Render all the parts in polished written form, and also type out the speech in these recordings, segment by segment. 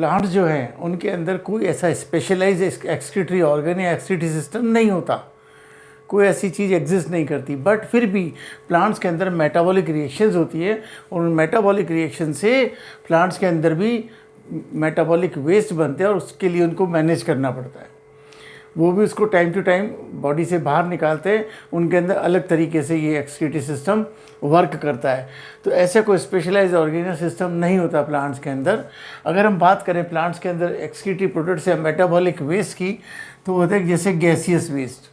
Plants जो हैं उनके अंदर कोई ऐसा स्पेशलाइज एक्सक्रीटरी ऑर्गन या एक्सक्रीटरी सिस्टम नहीं होता, कोई ऐसी चीज़ एग्जिस्ट नहीं करती। बट फिर भी प्लांट्स के अंदर मेटाबॉलिक रिएक्शंस होती है और उन मेटाबॉलिक रिएक्शन से प्लांट्स के अंदर भी मेटाबॉलिक वेस्ट बनते हैं और उसके लिए उनको मैनेज करना पड़ता है। वो भी उसको टाइम टू टाइम बॉडी से बाहर निकालते हैं, उनके अंदर अलग तरीके से ये एक्सक्रीटरी सिस्टम वर्क करता है। तो ऐसे कोई स्पेशलाइज्ड ऑर्गेनिक सिस्टम नहीं होता प्लांट्स के अंदर। अगर हम बात करें प्लांट्स के अंदर एक्सक्रीटरी प्रोडक्ट्स या मेटाबॉलिक वेस्ट की, तो होता है जैसे गैसियस वेस्ट।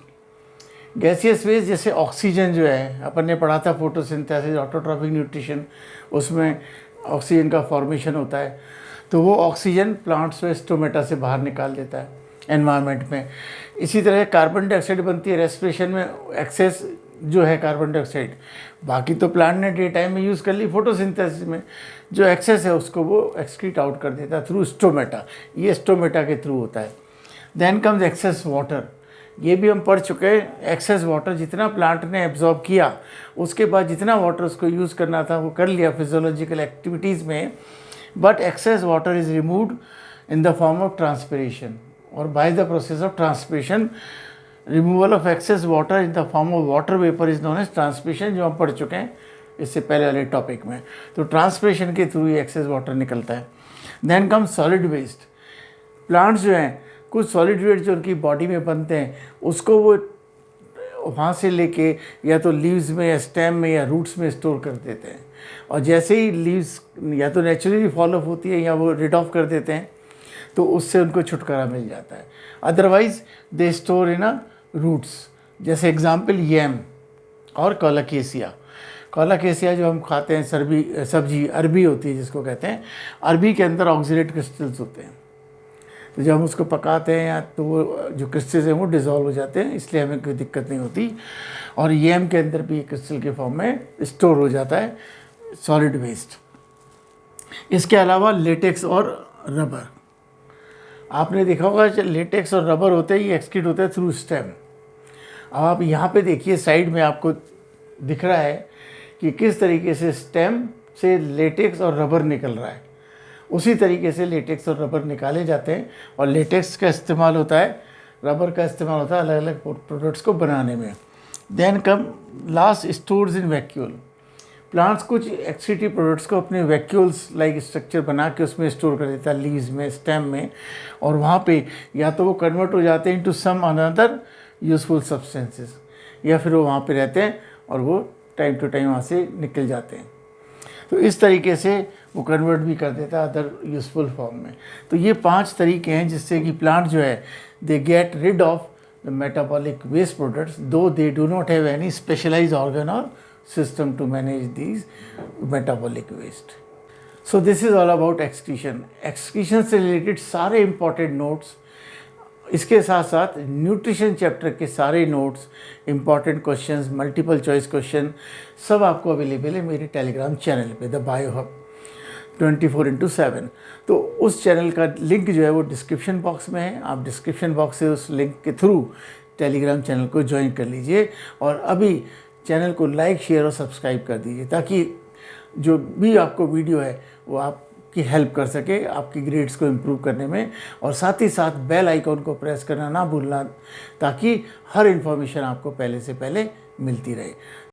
गैसियस वेस्ट जैसे ऑक्सीजन जो है, अपन ने पढ़ा था फोटोसिंथेसिस, ऑटोट्रॉपिक न्यूट्रिशन, उसमें ऑक्सीजन का फॉर्मेशन होता है। तो वो ऑक्सीजन प्लांट्स में स्टोमेटा से बाहर निकाल देता है एनवायरनमेंट में। इसी तरह कार्बन डाइऑक्साइड बनती है रेस्पिरेशन में, एक्सेस जो है कार्बन डाइऑक्साइड, बाकी तो प्लांट ने डे टाइम में यूज़ कर ली, फोटोसिंथेसिस में जो एक्सेस है उसको वो एक्सक्रीट आउट कर देता है थ्रू स्टोमेटा। ये स्टोमेटा के थ्रू होता है। देन कम्स एक्सेस वाटर, ये भी हम पढ़ चुके हैं। एक्सेस वाटर जितना प्लांट ने एब्जॉर्ब किया, उसके बाद जितना वाटर उसको यूज़ करना था वो कर लिया फिजियोलॉजिकल एक्टिविटीज़ में, but excess water is removed in the form of transpiration और by the process of transpiration. Removal of excess water in the form of water vapour is known as transpiration, जो हम पढ़ चुके हैं इससे पहले वाले टॉपिक में। तो ट्रांसपिरेशन के थ्रू ये एक्सेस वाटर निकलता है। Then come solid waste. Plants जो हैं कुछ सॉलिड वेस्ट जो उनकी बॉडी में बनते हैं उसको वो वहाँ से लेके या तो लीव्स में या स्टेम में या रूट्स में स्टोर कर देते हैं, और जैसे ही लीव्स या तो नेचुरली फॉल ऑफ होती है या वो रिड ऑफ कर देते हैं तो उससे उनको छुटकारा मिल जाता है। Otherwise they store in roots, जैसे एग्जाम्पल यम और कोलाकेसिया। कोलाकेसिया जो हम खाते हैं सब्जी अरबी होती है जिसको कहते हैं, अरबी के अंदर ऑक्सीडेट क्रिस्टल्स होते हैं। तो जब हम उसको पकाते हैं या तो वो जो क्रिस्टल्स हैं वो डिज़ोल्व हो जाते हैं, इसलिए हमें कोई दिक्कत नहीं होती। और येम के अंदर भी क्रिस्टल के फॉर्म में स्टोर हो जाता है सॉलिड वेस्ट। इसके अलावा लेटेक्स और रबर, आपने देखा होगा लेटेक्स और रबर होते हैं, ये एक्सक्रीट होते हैं थ्रू स्टेम। अब आप यहाँ पे देखिए साइड में आपको दिख रहा है कि किस तरीके से स्टेम से लेटेक्स और रबर निकल रहा है। उसी तरीके से लेटेक्स और रबर निकाले जाते हैं और लेटेक्स का इस्तेमाल होता है, रबर का इस्तेमाल होता है अलग अलग प्रोडक्ट्स को बनाने में। Then come last stores in vacuole. Plants कुछ एक्सक्रीटरी प्रोडक्ट्स को अपने वैक्यूल्स लाइक स्ट्रक्चर बना के उसमें स्टोर कर देता है, लीव्स में, स्टेम में, और वहाँ पे या तो वो कन्वर्ट हो जाते हैं into some another useful substances, या फिर वो वहाँ पे रहते हैं और वो टाइम टू टाइम वहाँ से निकल जाते हैं। तो इस तरीके से वो कन्वर्ट भी कर देता है अदर यूजफुल फॉर्म में। तो ये 5 तरीके हैं जिससे कि प्लांट जो है they get rid of the metabolic waste products, though they do not have any specialised organ और system to manage these metabolic waste. So this is all about excretion. Excretion से related सारे important notes, इसके साथ साथ nutrition chapter के सारे notes, important questions, multiple choice question सब आपको अवेलेबल है मेरे टेलीग्राम चैनल पे द बायो हब 24/7। तो उस चैनल का लिंक जो है वो डिस्क्रिप्शन बॉक्स में है, आप डिस्क्रिप्शन बॉक्स से उस लिंक के थ्रू टेलीग्राम चैनल को ज्वाइन कर लीजिए और अभी चैनल को लाइक, शेयर और सब्सक्राइब कर दीजिए ताकि जो भी आपको वीडियो है वो आपकी हेल्प कर सके आपकी ग्रेड्स को इम्प्रूव करने में, और साथ ही साथ बेल आइकॉन को प्रेस करना ना भूलना ताकि हर इन्फॉर्मेशन आपको पहले से पहले मिलती रहे।